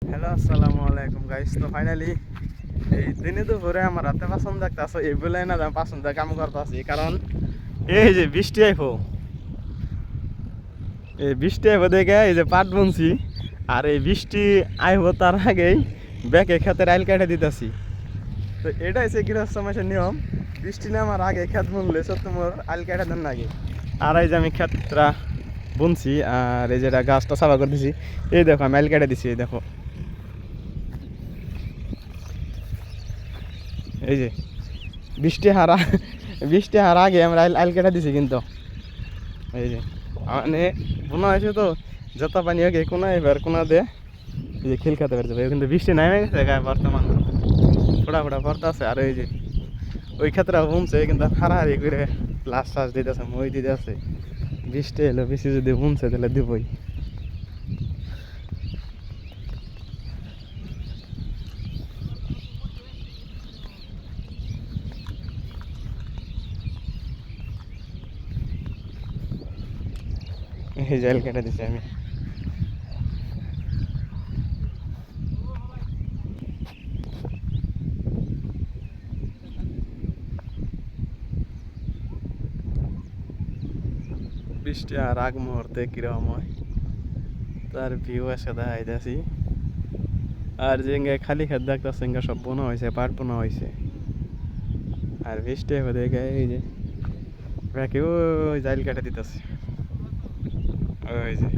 Hello আসসালামু আলাইকুম guys. তো ফাইনালি এই দিনে তো ভোরে আমার রাতে পাসন দেখতে আসো এই বলে না আমি পাসন দেখ কাম করতে আসি, কারণ এই যে বৃষ্টি আইবো, এই বৃষ্টি আইবো দেখে এই যে পাট বুনছি। আর এই বৃষ্টি আইবো তার আগেই ব্যাকে ক্ষেতের আইল কেটে দিতেছি। তো এটা হচ্ছে গৃহস্থ মাসের নিয়ম, বৃষ্টি নামার আগে ক্ষেত বুনলে তোমার আইল কেটে দেন আগে। আর এই যে আমি ক্ষেতটা বুনছি আর এই যেটা গাছটা সাফা করে দিছি, এই দেখো আমি আইল কেটে দিছি। এই দেখো এই যে বৃষ্টি হারা আগে আমরা আইল কেটে দিছি কিন্তু। এই যে মানে বোনা হয়েছে তো, যত পানি আগে কোনা এবার কোনা দিয়ে এই যে খিল খেতে পারছে ভাই, কিন্তু বৃষ্টি নেমে গেছে গায়ে বর্তমান ফোড়া ফোড়া পড়তে আছে। আর এই যে ওই ক্ষেত্রে বুনছে কিন্তু হারাহারি করে লাশ টাস দিতেছে, মই দিতে আছে। বৃষ্টি এলো বেশি যদি বুনছে তাহলে দিবই। এই যে আইল কেটে দিছি আমি। বৃষ্টি আর আগ মুহূর্তে কিরকম হয় তার ভিউ এসে দেখাইতেছি। আর যে খালি খেত দেখতেছে সব বোনা হয়েছে, পাট বোনা হয়েছে। আর বৃষ্টি হবে দেখে এই যে ব্যাকে ওই জাইল কেটে দিতেছে। ওই যে